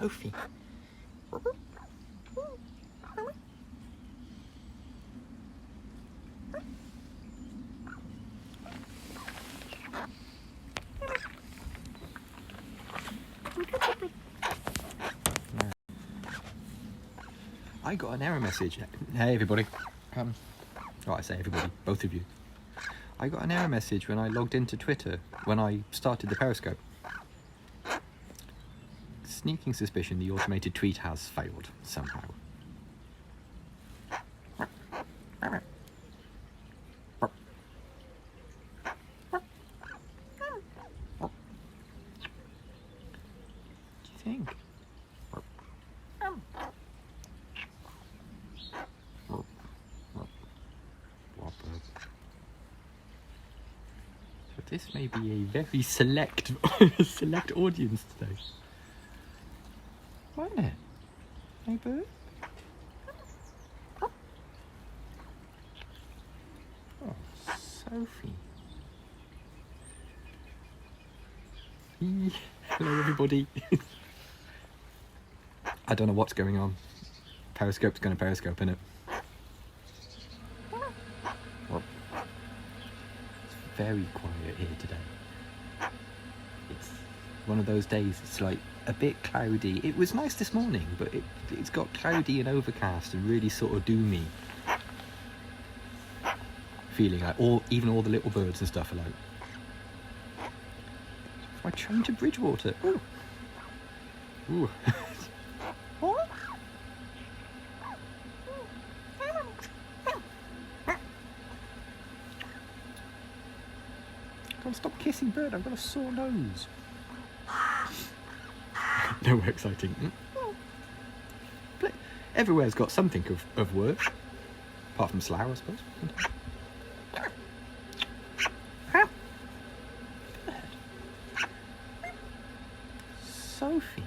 Sophie. I got an error message. Hey everybody. I say everybody, both of you. I got an error message when I logged into Twitter when I started the Periscope. Sneaking suspicion the automated tweet has failed somehow. What do you think? So this may be a very select audience today. Won't it? Hey, boo? Oh, Sophie. Hello, everybody. I don't know what's going on. Periscope's going to Periscope, innit? It's very quiet here today. It's one of those days, it's like a bit cloudy. It was nice this morning, but it's got cloudy and overcast and really sort of doomy. Feeling like even all the little birds and stuff are like, I train to Bridgewater. Ooh. Ooh. Gotta stop kissing bird, I've got a sore nose. Nowhere exciting. But everywhere's got something of work. Apart from Slough, I suppose. Sophie.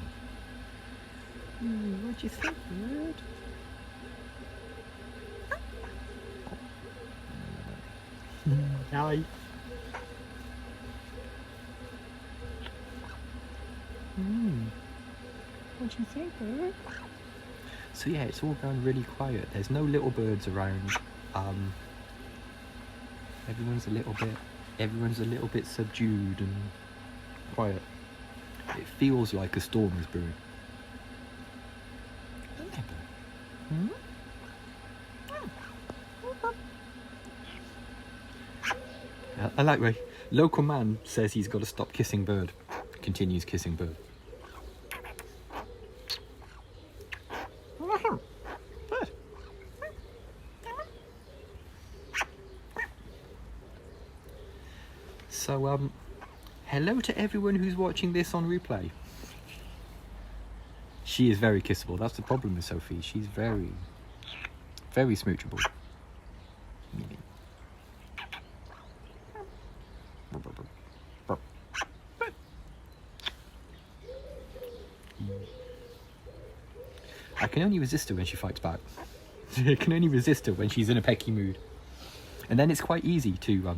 What do you think, bird? Hi. What do you think, bird? So yeah, it's all going really quiet. There's no little birds around. Everyone's a little bit subdued and quiet. It feels like a storm is brewing. I like where local man says he's got to stop kissing bird. Continues kissing bird. Bird. So hello to everyone who's watching this on replay. She is very kissable. That's the problem with Sophie. She's very, very smoochable. I can only resist her when she fights back. I can only resist her when she's in a pecky mood. And then it's quite easy to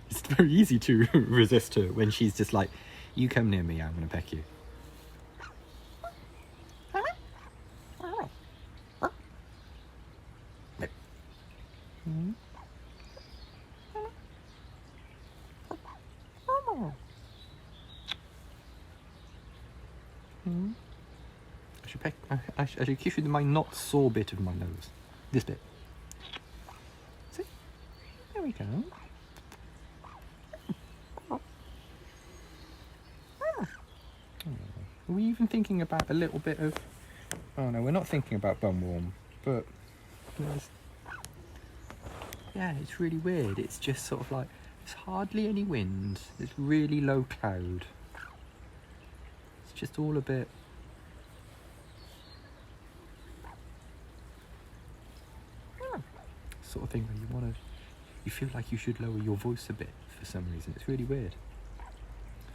it's very easy to resist her when she's just like, you come near me, I'm gonna peck you. I should kiss you my not sore bit of my nose. This bit. See? There we go. Are we even thinking about a little bit of... Oh no, we're not thinking about bum warm, but... Yeah, it's really weird. It's just sort of like, there's hardly any wind. There's really low cloud. It's just all a bit... sort of thing where you feel like you should lower your voice a bit for some reason. It's really weird.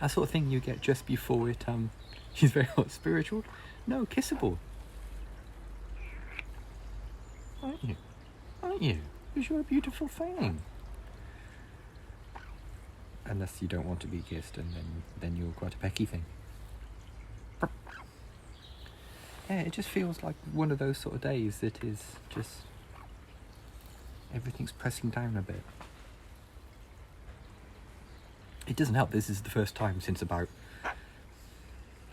That sort of thing you get just before it, she's very hot spiritual. No, kissable. Aren't you? Aren't you? Because you're a beautiful thing. Unless you don't want to be kissed, and then you're quite a pecky thing. Yeah, it just feels like one of those sort of days that is just... everything's pressing down a bit. It doesn't help, this is the first time since about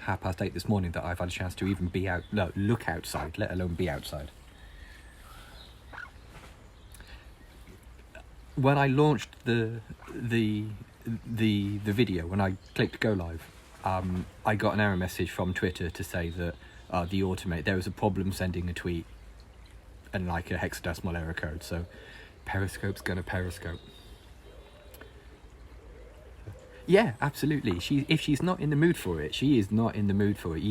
8:30 this morning that I've had a chance to even be out, look outside, let alone be outside. When I launched the video, when I clicked go live, I got an error message from Twitter to say that there was a problem sending a tweet and like a hexadecimal error code, so Periscope's gonna Periscope. Yeah, absolutely. If she's not in the mood for it, she is not in the mood for it.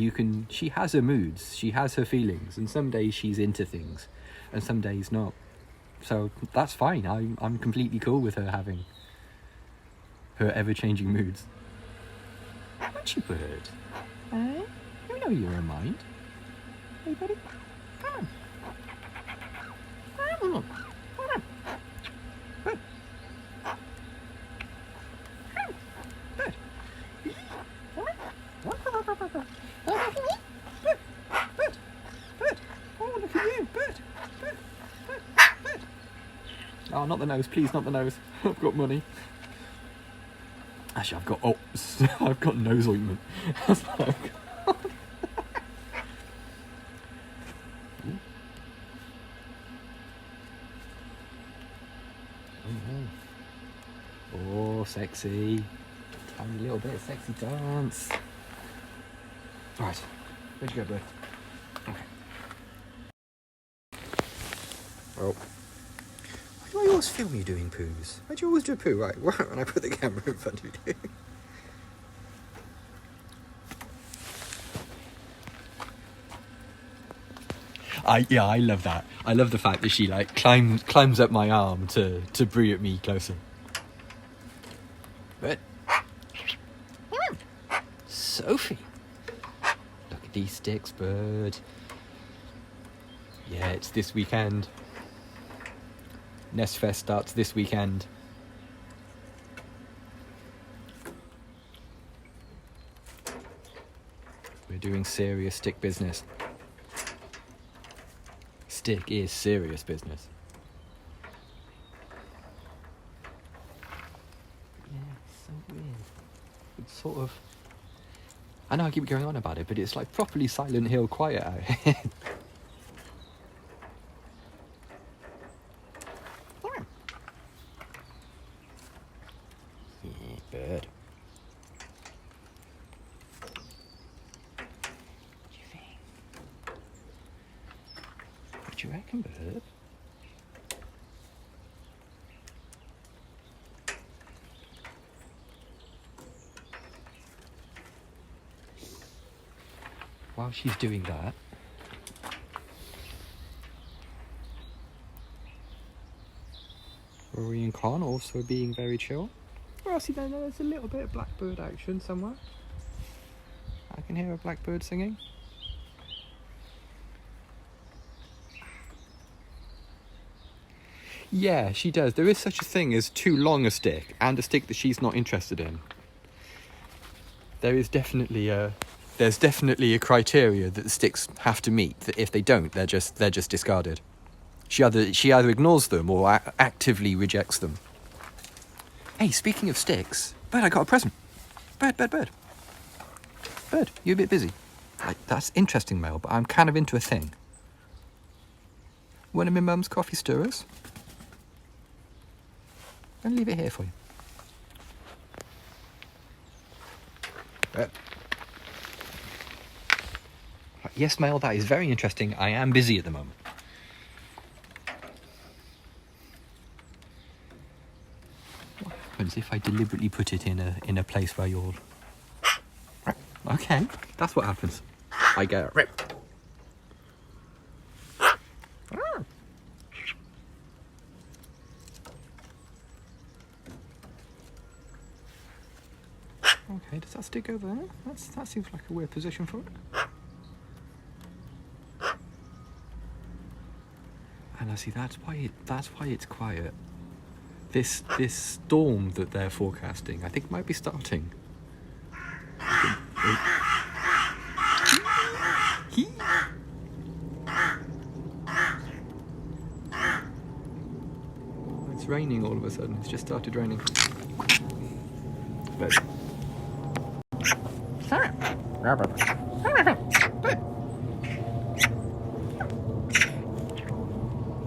She has her moods, she has her feelings, and some days she's into things, and some days not. So that's fine. I'm completely cool with her having her ever-changing moods. Aren't you, bird? You know you're a mind. Hey, buddy, come on. Come on. Bird. Oh, not the nose, please, not the nose. I've got money. Actually, I've got nose ointment. That's what I've got. Oh, sexy. Tiny little bit of sexy dance. Right, where'd you go, bird? Okay. Oh. Why do I always film you doing poos? Why do you always do a poo? Right, when I put the camera in front of you. I love that. I love the fact that she like climbs up my arm to bree at me closer. But Sophie, look at these sticks, bird. Yeah, it's this weekend. Nest Fest starts this weekend. We're doing serious stick business. Stick is serious business. Yeah, it's so weird. It's sort of... I know I keep going on about it, but it's like properly Silent Hill quiet out here. Yeah, bird. What do you think? What do you reckon, bird? While she's doing that, Rory and Con also being very chill. Well, see, there's a little bit of blackbird action somewhere. I can hear a blackbird singing. Yeah, she does. There is such a thing as too long a stick and a stick that she's not interested in. There's definitely a criteria that the sticks have to meet, that if they don't, they're just discarded. She either ignores them or actively rejects them. Hey, speaking of sticks, Bird, I got a present. Bird. Bird, you a bit busy? Like, that's interesting, Mel, but I'm kind of into a thing. One of my mum's coffee stirrers. I'm gonna leave it here for you. Bird. Yes, Mel, that is very interesting. I am busy at the moment. What happens if I deliberately put it in a place where you're... Okay, that's what happens. I get it. Okay, does that stick over there? That seems like a weird position for it. And I see that's why it's quiet. this storm that they're forecasting, I think might be starting. It's raining all of a sudden. It's just started raining. But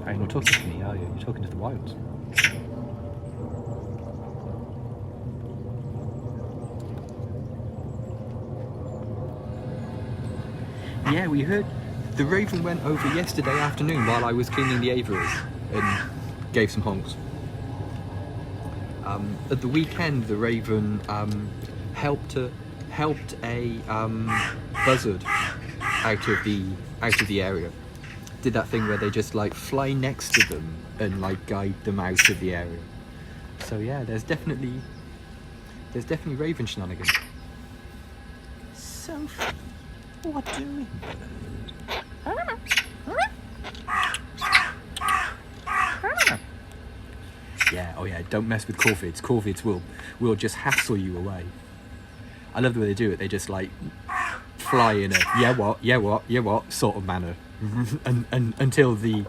you're not talking to me, are you? You're talking to the wilds. Yeah, we heard the raven went over yesterday afternoon while I was cleaning the aviaries and gave some honks. At the weekend, the raven helped a buzzard out of the area. Did that thing where they just like fly next to them and like guide them out of the area. So yeah, there's definitely raven shenanigans. Sophie, what doing? Yeah, oh yeah, don't mess with corvids. Corvids will just hassle you away. I love the way they do it. They just like fly in a yeah what sort of manner, and until the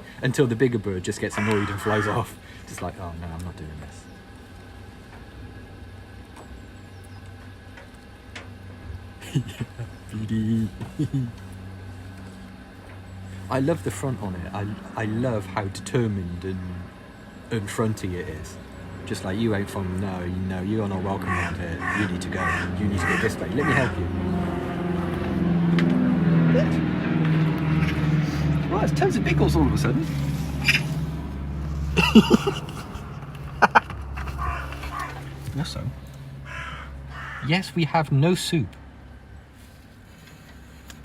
bigger bird just gets annoyed and flies off. Just like, oh no, I'm not doing this. Beauty. I love the front on it. I love how determined and fronty it is. Just like, you ain't from, no, you are not welcome around here. You need to go. You need to go this way. Let me help you. Well, it's tons of pickles all of a sudden. Also, yes, we have no soup.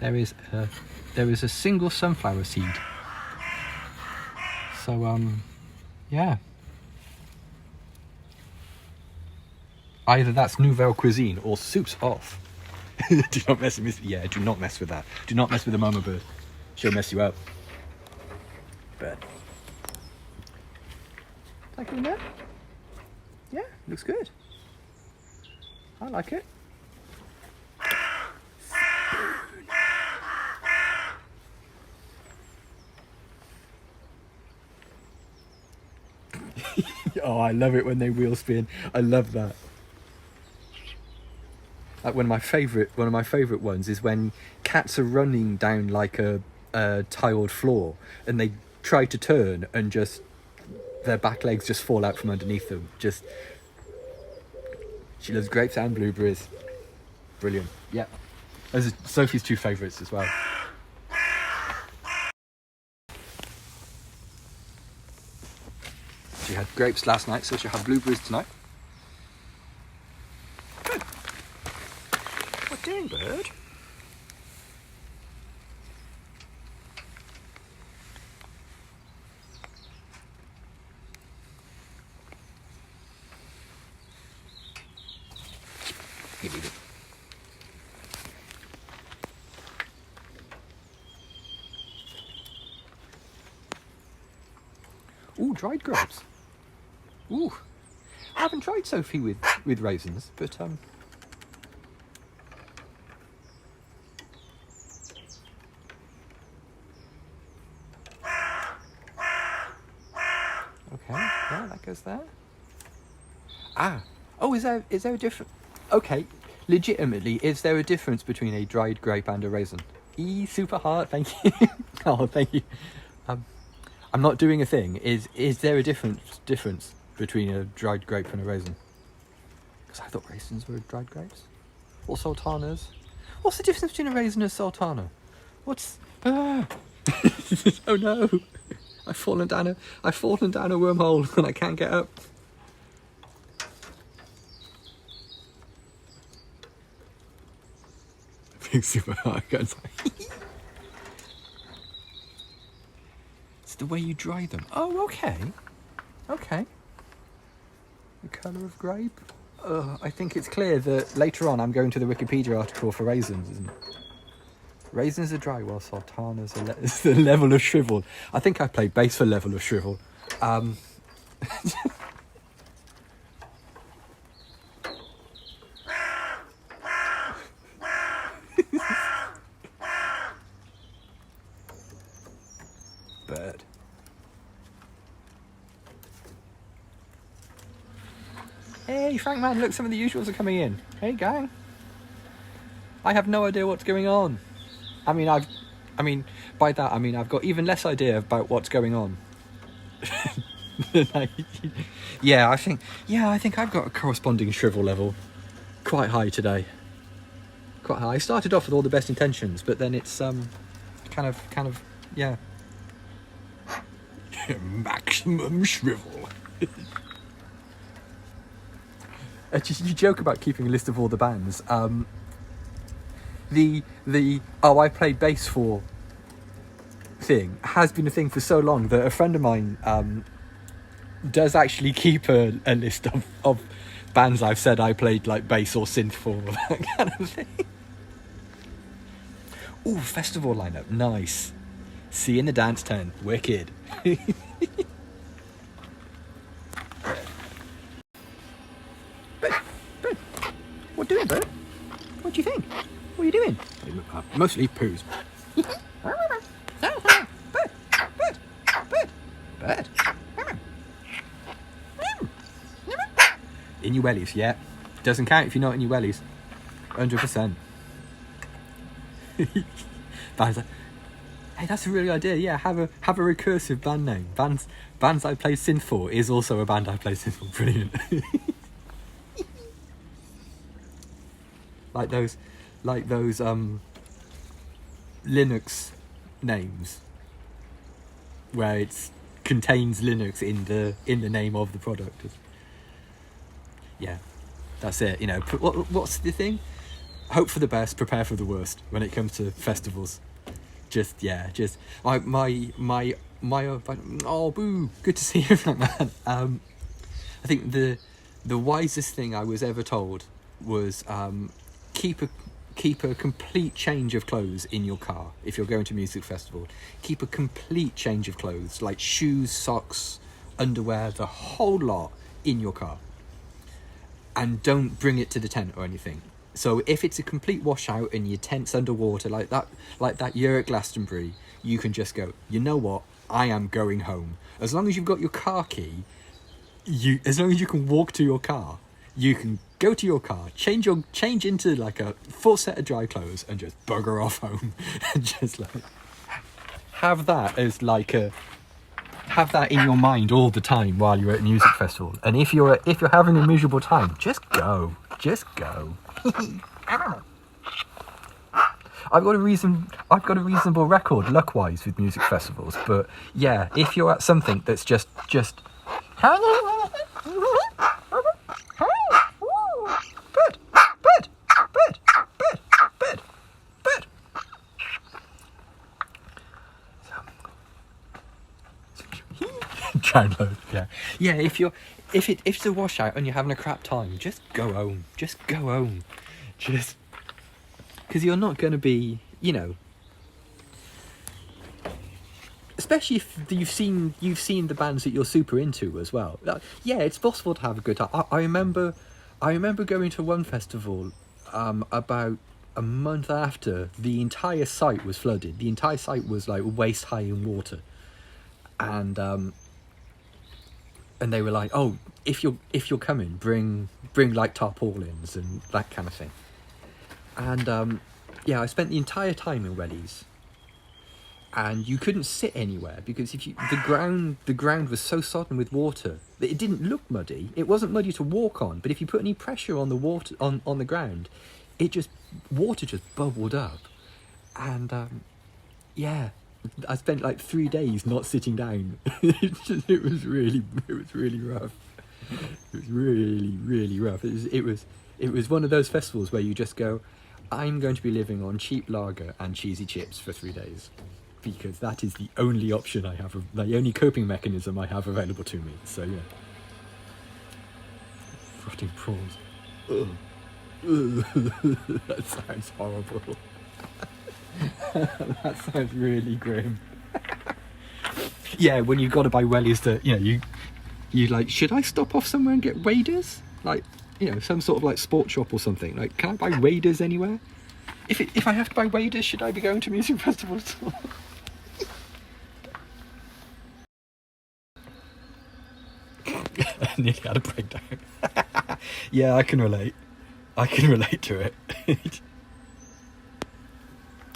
There is a single sunflower seed. So yeah. Either that's nouvelle cuisine or soup's off. Do not mess with do not mess with that. Do not mess with the mama bird. She'll mess you up. Bird. Like it there? Yeah, looks good. I like it. Oh, I love it when they wheel spin. I love that. Like one of my favourite ones is when cats are running down like a tiled floor and they try to turn and just their back legs just fall out from underneath them. Just, she loves grapes and blueberries. Brilliant. Yeah. Those are Sophie's two favourites as well. She had grapes last night, so she'll have blueberries tonight. Good. What doing, bird? Here we go. Ooh, dried grapes. Ooh, I haven't tried Sophie with raisins, but okay, yeah, that goes there. Oh, is there a difference? Okay, legitimately, is there a difference between a dried grape and a raisin? Super hard, thank you. Oh, thank you. I'm not doing a thing. Is there a difference between a dried grape and a raisin? Because I thought raisins were dried grapes. Or sultanas. What's the difference between a raisin and a sultana? What's... Oh no! I've fallen down a wormhole and I can't get up. Being super hard, guys. It's the way you dry them. Oh, okay. Okay. The colour of grape. I think it's clear that later on I'm going to the Wikipedia article for raisins, isn't it? Raisins are dry while sultanas are is the level of shrivel. I think I played bass for level of shrivel. Bird. Hey, Frank man, look, some of the usuals are coming in. Hey, gang. I have no idea what's going on. By that, I've got even less idea about what's going on. Yeah, I think I've got a corresponding shrivel level quite high today. Quite high. I started off with all the best intentions, but then it's kind of yeah. Maximum shrivel. You joke about keeping a list of all the bands. I played bass for thing has been a thing for so long that a friend of mine does actually keep a list of bands I've said I played like bass or synth for, that kind of thing. Ooh, festival lineup, nice. See you in the dance tent, wicked. Bird, what doing, Bird? What do you think? What are you doing? Mostly poos. Bird. In your wellies, yeah. Doesn't count if you're not in your wellies. 100%. Hey, that's a really good idea. Yeah, have a recursive band name. Bands I play synth for is also a band I play synth for. Brilliant. like those Linux names where it contains Linux in the name of the product. Yeah, that's it. You know, what's the thing? Hope for the best, prepare for the worst when it comes to festivals. Oh, boo! Good to see you, man. I think the wisest thing I was ever told was keep a complete change of clothes in your car if you're going to a music festival. Keep a complete change of clothes, like shoes, socks, underwear, the whole lot in your car. And don't bring it to the tent or anything. So if it's a complete washout and your tent's underwater like that year at Glastonbury, you can just go, you know what, I am going home. As long as you've got your car key, as long as you can walk to your car, you can go to your car, change into like a full set of dry clothes and just bugger off home. And just like have that in your mind all the time while you're at a music festival. And if you're having a miserable time, just go. I've got a reasonable record luck-wise with music festivals, but yeah, if you're at something that's just download, yeah. If it's a washout and you're having a crap time, just go home. Just because you're not going to be, you know. Especially if you've seen the bands that you're super into as well. Yeah, it's possible to have a good time. I remember going to one festival about a month after the entire site was flooded. The entire site was like waist high in water, and they were like, "Oh, if you're coming, bring like tarpaulins and that kind of thing." And yeah, I spent the entire time in wellies. And you couldn't sit anywhere because the ground was so sodden with water that it didn't look muddy. It wasn't muddy to walk on, but if you put any pressure on the water on the ground, water just bubbled up. And yeah, I spent like 3 days not sitting down. It was really rough. It was really rough. It was one of those festivals where you just go, I'm going to be living on cheap lager and cheesy chips for 3 days. Because that is the only option I have, the only coping mechanism I have available to me. So yeah. Rotting prawns. Ugh. That sounds horrible. That sounds really grim. Yeah, when you've got to buy wellies that, you know, you like, should I stop off somewhere and get waders? Like, you know, some sort of like sport shop or something. Like, can I buy waders anywhere? If I have to buy waders, should I be going to music festivals? I nearly had a breakdown. Yeah, I can relate. I can relate to it.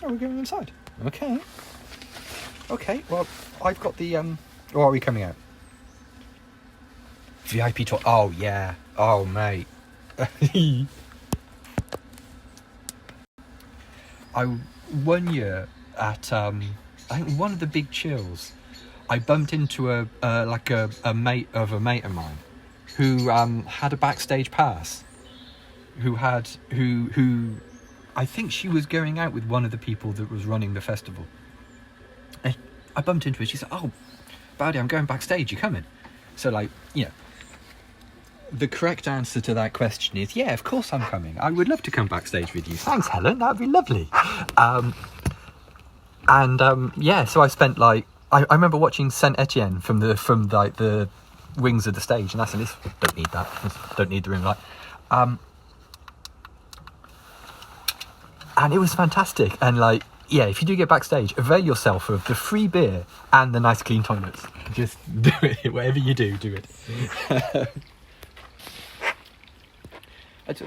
Oh, we're going inside. Okay. Okay, well, I've got the, or are we coming out? VIP tour. Oh, yeah. Oh, mate. One year at, I think one of the big chills, I bumped into a mate of mine who had a backstage pass, who I think she was going out with one of the people that was running the festival. And I bumped into her. She said, "Oh, Bowdy, I'm going backstage. You coming?" So, like, you know, the correct answer to that question is, yeah, of course I'm coming. I would love to come backstage with you. Thanks, Helen. That'd be lovely. Yeah, so I spent like I remember watching Saint Etienne from the wings of the stage, and that's this. Don't need that. Don't need the ring light. And it was fantastic. And like, yeah, if you do get backstage, avail yourself of the free beer and the nice clean toilets. Just do it. Whatever you do it.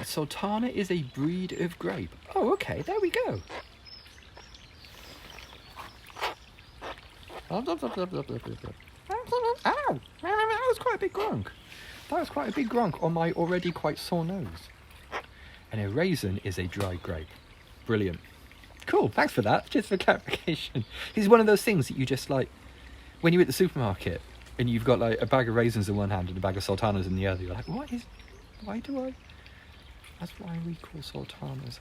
Sultana is a breed of grape. Oh, okay, there we go. Ow! That was quite a big gronk. That was quite a big gronk on my already quite sore nose. And a raisin is a dried grape. Brilliant. Cool, thanks for that. Just for clarification. This is one of those things that you just like, when you're at the supermarket and you've got like a bag of raisins in one hand and a bag of sultanas in the other, you're like, that's why we call sultanas.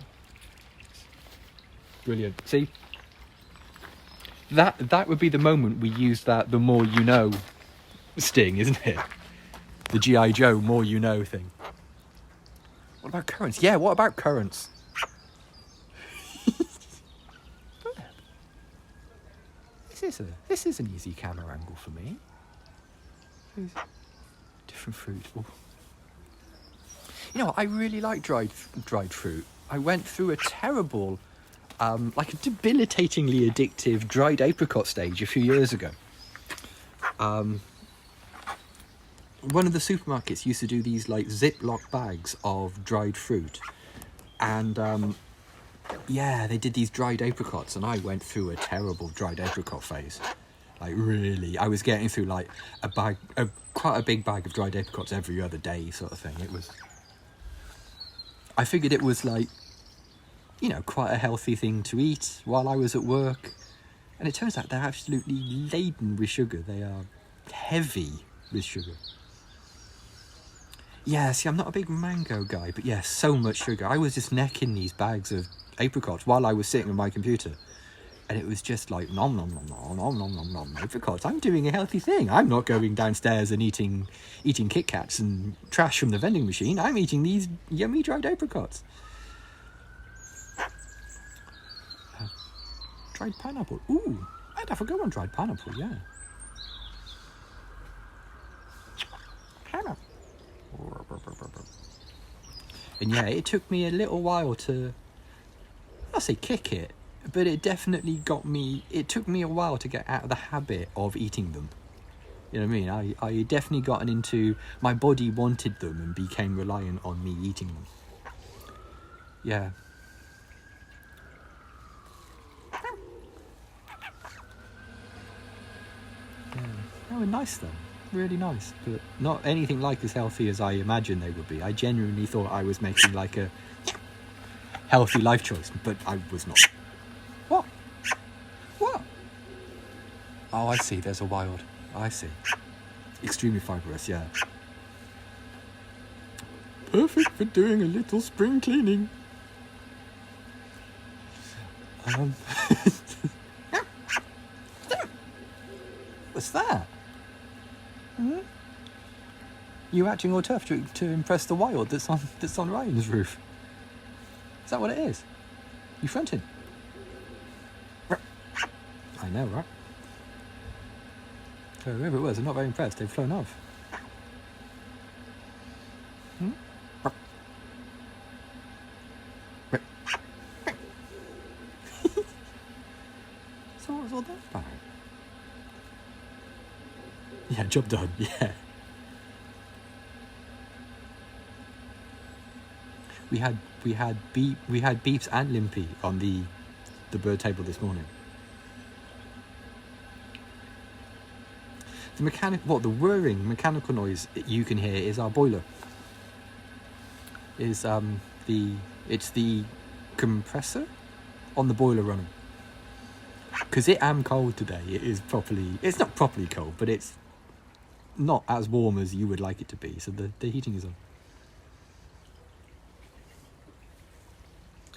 Brilliant. See? That would be the moment we use that the more you know sting, isn't it? The G.I. Joe more you know thing. What about currants? Yeah, what about currants? This is an easy camera angle for me. Different fruit. Ooh. You know, I really like dried fruit. I went through a terrible, like a debilitatingly addictive dried apricot stage a few years ago. One of the supermarkets used to do these like Ziploc bags of dried fruit, and yeah, they did these dried apricots, and I went through a terrible dried apricot phase. Like really, I was getting through like quite a big bag of dried apricots every other day, sort of thing. It was. I figured it was like, you know, quite a healthy thing to eat while I was at work, and it turns out they're absolutely laden with sugar. They are heavy with sugar. Yeah, see, I'm not a big mango guy, but yeah, so much sugar. I was just necking these bags of apricots while I was sitting on my computer, and it was just like nom nom nom nom nom nom nom nom apricots. I'm doing a healthy thing. I'm not going downstairs and eating Kit Kats and trash from the vending machine. I'm eating these yummy dried apricots. Dried pineapple. Ooh, I'd have a go on dried pineapple. Yeah. And yeah, it took me a little while to, I'll say kick it, but it definitely it took me a while to get out of the habit of eating them. You know what I mean? I definitely gotten into, my body wanted them and became reliant on me eating them. Yeah. Yeah. They were nice though. Really nice, but not anything like as healthy as I imagined they would be. I genuinely thought I was making like a healthy life choice, but I was not. What? Oh, I see, there's a wild. I see. Extremely fibrous, yeah. Perfect for doing a little spring cleaning. What's that? Hmm? You acting all tough to impress the wild that's on Ryan's roof? Is that what it is? You fronting? I know, right? So whoever it was, I'm not very impressed. They've flown off. all that about? Yeah, job done. Yeah. We had beefs and limpy on the bird table this morning. The whirring mechanical noise that you can hear is our boiler. It's the compressor on the boiler running. Because it am cold today. It's not properly cold, but it's not as warm as you would like it to be. So the heating is on.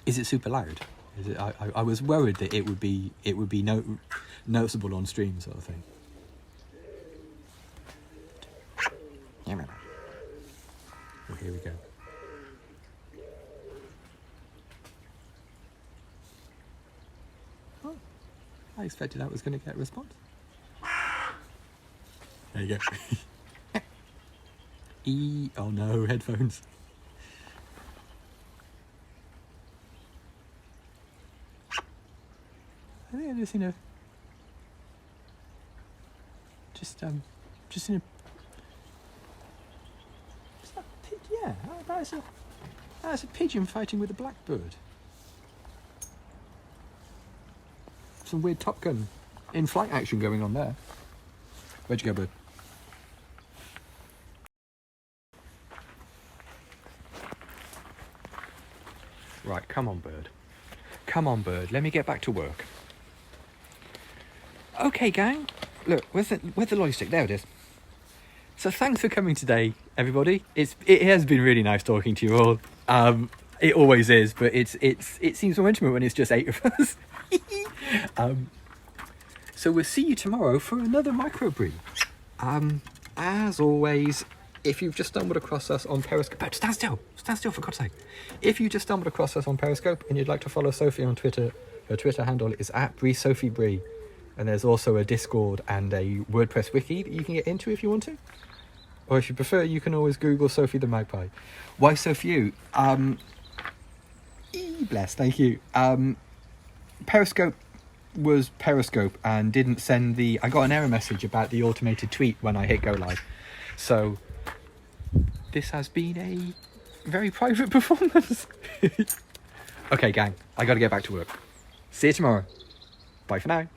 Is it super loud? Is it? I was worried that it would be noticeable on stream, sort of thing. Well, here we go. Oh, I expected that was going to get a response. There you go. Oh no, headphones. I think I just that's a pigeon fighting with a blackbird. Some weird Top Gun in-flight action going on there. Where'd you go, bird? Right, come on, bird. Come on, bird. Let me get back to work. Okay, gang. Look, where's the lolly stick? There it is. So thanks for coming today, everybody. It has been really nice talking to you all. It always is, but it seems more intimate when it's just 8 of us. So we'll see you tomorrow for another microbrew. As always, if you've just stumbled across us on Periscope, stand still for God's sake. If you just stumbled across us on Periscope and you'd like to follow Sophie on Twitter, her Twitter handle is @bree. And there's also a Discord and a WordPress wiki that you can get into if you want to. Or if you prefer, you can always Google Sophie the Magpie. Why so few? Bless, thank you. Periscope was Periscope and didn't send I got an error message about the automated tweet when I hit go live. So this has been a very private performance. Okay, gang, I gotta get back to work. See you tomorrow. Bye for now.